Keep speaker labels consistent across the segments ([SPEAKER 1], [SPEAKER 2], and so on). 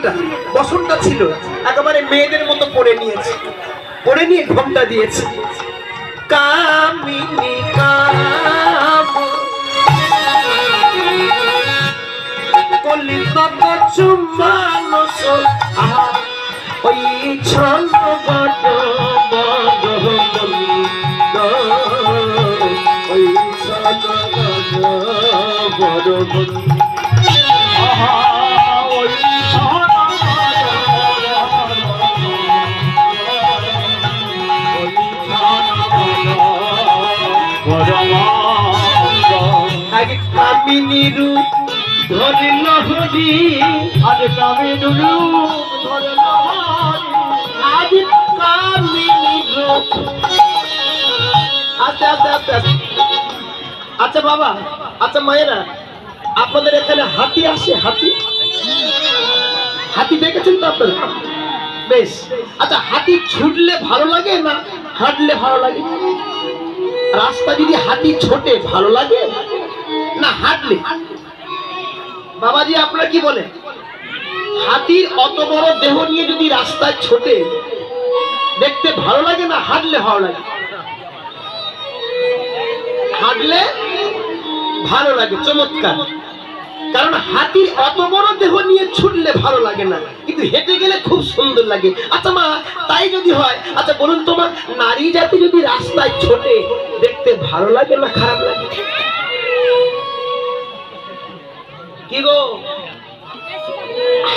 [SPEAKER 1] চুড়িটা বসনটা ছিল একেবারে মেয়েদের মতো পরে নিয়েছে, পরে নিয়ে ঘোমটা দিয়েছে। কামিনী কাম কলিকাতা চুম্বানস আহা ওই ছন্দ বড় ওই ছন্দ বড় আহা ওই কামিনী রূপ ধরিল হরি আজ কামিনী রূপ ধরিল আজ কামিনী রূপ। আচ্ছা আচ্ছা আচ্ছা আচ্ছা বাবা, আচ্ছা মায়েরা, আপনাদের এখানে হাতি আসে? হাতি হাতি দেখেছেন তো আপনারা? বেশ, আচ্ছা হাতি ছুটলে ভালো লাগে না হাঁটলে ভালো লাগে? রাস্তা যদি হাতি ছোটে ভালো লাগে না হাঁটলে? বাবাজি আপনারা কি বলেন? হাতির অত বড় দেহ নিয়ে যদি রাস্তায় ছোটে দেখতে ভালো লাগে না হাঁটলে ভালো লাগে? হাঁটলে ভালো লাগে। চমৎকার। কারণ হাতির অত বড় দেহ নিয়ে ছুটলে ভালো লাগে না, কিন্তু হেঁটে গেলে খুব সুন্দর লাগে। আচ্ছা মা, তাই যদি হয়, আচ্ছা বলুন তোমার নারী জাতি যদি রাস্তায় ছোটে দেখতে ভালো লাগে না খারাপ লাগে? কি গো,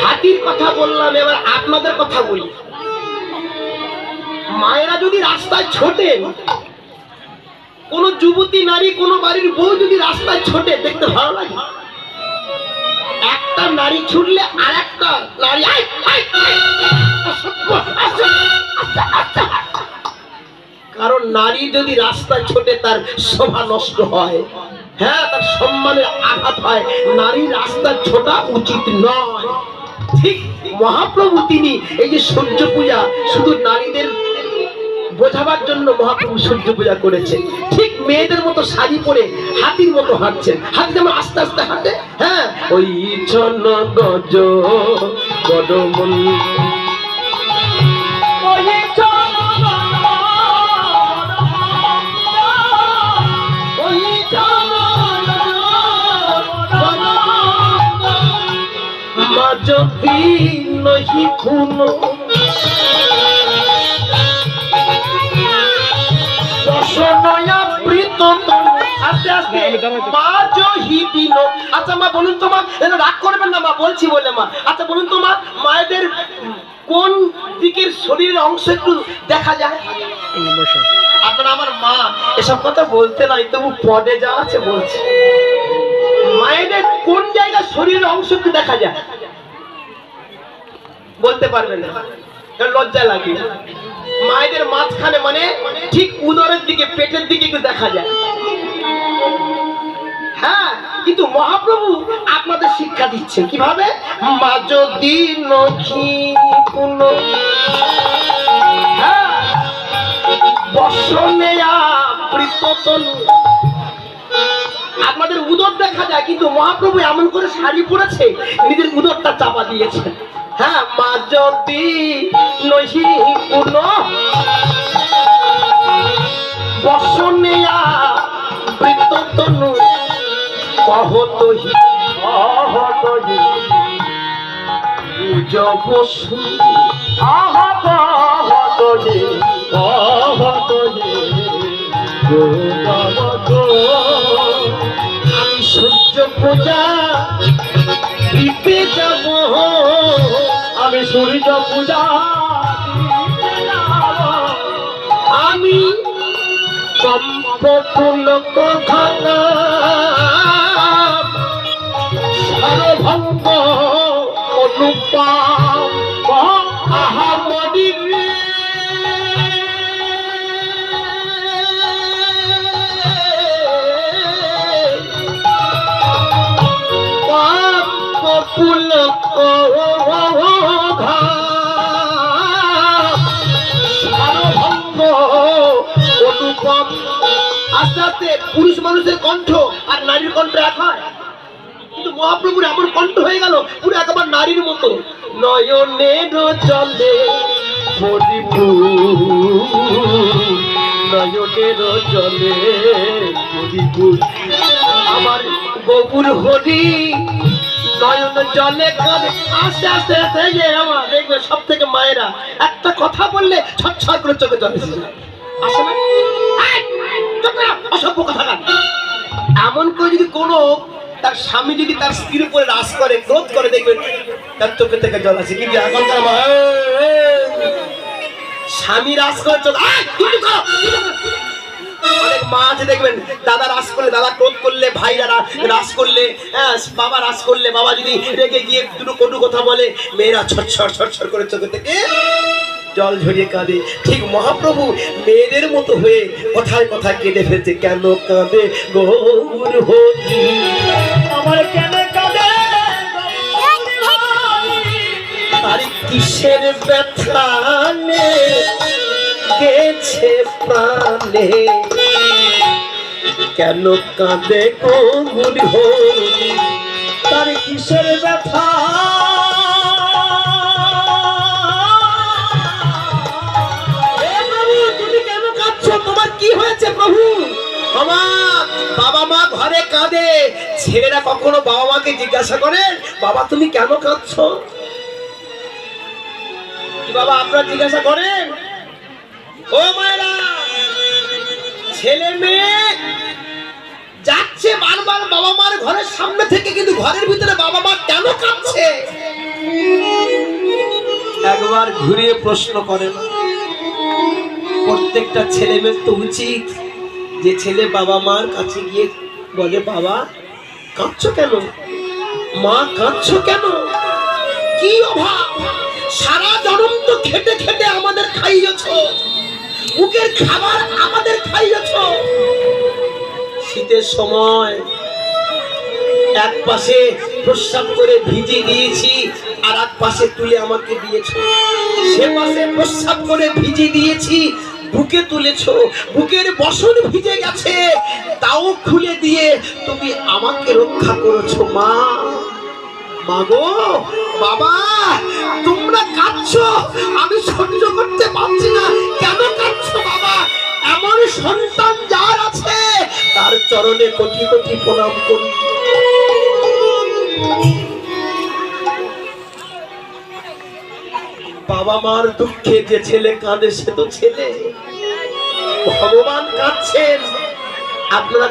[SPEAKER 1] হাতির কথা বললাম, এবার আপনাদের কথা বলি। মায়েরা যদি রাস্তায় ছোটেন, কোন যুবতী নারী, কোন বাড়ির বউ যদি রাস্তায় ছোটে দেখতে ভালো লাগে? একটা নারী ছুটলে আর একটা নারী কারণ নারী যদি রাস্তায় ছোটে তার শোভা নষ্ট হয়, হ্যাঁ, তার সম্মানের আঘাত হয়। নারী রাস্তায় ছোটা উচিত নয়। ঠিক মহাপ্রভু তিনি এই যে সূর্য পূজা শুধু নারীদের বোঝাবার জন্য মহাপ্রভু সূর্য পূজা করেছেন। ঠিক মেয়েদের মতো শাড়ি পরে হাতির মতো হাঁটছেন। হাতি যেমন আস্তে আস্তে হাঁটে, হ্যাঁ, ওই ছন গজ গডমন যদি নহি কোনো আচ্ছা মা বলুন তো, মা রাগ করবেন না, মা বলছি বলে মা। আচ্ছা বলুন তো মা, মায়েদের কোন দিকের শরীরের অংশ একটু দেখা যায়? আপনারা আমার মা এসব কথা বলতে নাই, তবু পদে যা আছে বলছে। মায়েদের কোন জায়গায় শরীরের অংশ একটু দেখা যায়? বলতে পারবেন না, লজ্জা লাগে। মায়েদের মাঝখানে মানে ঠিক উদরের দিকে, পেটের দিকে একটু দেখা যায়। হ্যাঁ, কিন্তু মহাপ্রভু আপনাদের শিক্ষা দিচ্ছেন কিভাবে? মা যদি নখি কোন বসনে আপনাদের উদর দেখা যায়, কিন্তু মহাপ্রভু এমন করে শাড়ি পরেছে নিজের উদরটা চাপা দিয়েছে। হ্যাঁ, মা যদি নহি কোন বসনে বৃত্ততনু কহতহি কহতহি উজবসু আহা কহতহি কহতহি আমি সূর্য পূজা দিতে যাব, আমি সূর্য পূজা আমি কম্পপুলক ঘনা সর্বভঙ্গ অনুপম আহামরি কম্পপুলক সর্বভঙ্গ অনুপম। আস্তে আস্তে পুরুষ মানুষের কণ্ঠ আর নারীর কণ্ঠ এক হয়, কিন্তু মহাপ্রভুর এমন কণ্ঠ হয়ে গেল পুরো একেবারে নারীর মতো। নয়নের জলে পরিপূর্ণ, নয়নের জলে পরিপূর্ণ। আমার গৌর হরি নয়ন জলে কাঁদে। আস্তে আস্তে আস্তে যে আমার দেখবে সব থেকে মায়েরা একটা কথা বললে ছটছট করে চোখে জল এসে যায়। আসে না? এই, চুপ কর, অসভ্য কথাকার। এমন করে যদি কোনো তার স্বামী যদি তার স্ত্রীর উপরে রাজ করে, ক্রোধ করে, দেখবেন তার চোখে থেকে জল আসে। কিন্তু এখনকার স্বামী রাজ করে চোখ, অনেক মা আছে দেখবেন দাদা রাজ করলে, দাদা ক্রোধ করলে, ভাইরা রাজ করলে, বাবা রাজ করলে, বাবা যদি রেগে গিয়ে দুটো কটু কথা বলে, মেয়েরা ছটছট ছটছট করে চোখে থেকে জল ঝরিয়ে কাঁদে। ঠিক মহাপ্রভু মেয়েদের মতো হয়ে কথায় কথায় কেঁদে ফেলছে। কেন কাঁদে গৌর হরি আমার, কেন কাঁদে আর কিসের ব্যথা গেছে প্রাণে, কেন কাঁদে গৌর হরি তার কিসের ব্যথা। তোমার কি হয়েছে প্রভু? আমার বাবা মা ঘরে কাঁদে। ছেলেরা কখনো বাবা মাকে জিজ্ঞাসা করেন, বাবা তুমি কেন কাঁদছো? কি বাবা আপনারা জিজ্ঞাসা করেন? ও মায়েরা, ছেলে মেয়ে যাচ্ছে বারবার বাবা মার ঘরের সামনে থেকে, কিন্তু ঘরের ভিতরে বাবা মা কেন কাঁদছে একবার ঘুরিয়ে প্রশ্ন করেন। প্রত্যেকটা ছেলে মেয়ের তো উচিত যে ছেলে বাবা মার কাছে গিয়ে বলে, বাবা কাঁদছো কেন, মা কাঁদছো কেন, কি অভাব, সারা জনম তো খেটে খেটে আমাদের খাইয়েছ, মুখের খাবার আমাদের খাইয়েছ। শীতের সময় এক পাশে প্রস্রাব করে ভিজিয়ে দিয়েছি, আর এক পাশে তুলে আমাকে দিয়েছো। সে পাশে প্রস্রাব করে ভিজিয়ে দিয়েছি, বুকে তুলেছো, বুকের বসন ভিজে গেছে, তাও খুলে দিয়ে তুমি আমাকে রক্ষা করেছো। মা, মাগো, বাবা তোমরা কাঁদছো, আমি সহ্য করতে পারছি না। কেন কাঁদছো বাবা? এমন সন্তান যার আছে তার চরণে কোটি কোটি প্রণাম করি। বাবা মার দুঃখে যে ছেলে কাঁদে সে তো ছেলে, ভগবান কাঁদছেন। আপনারা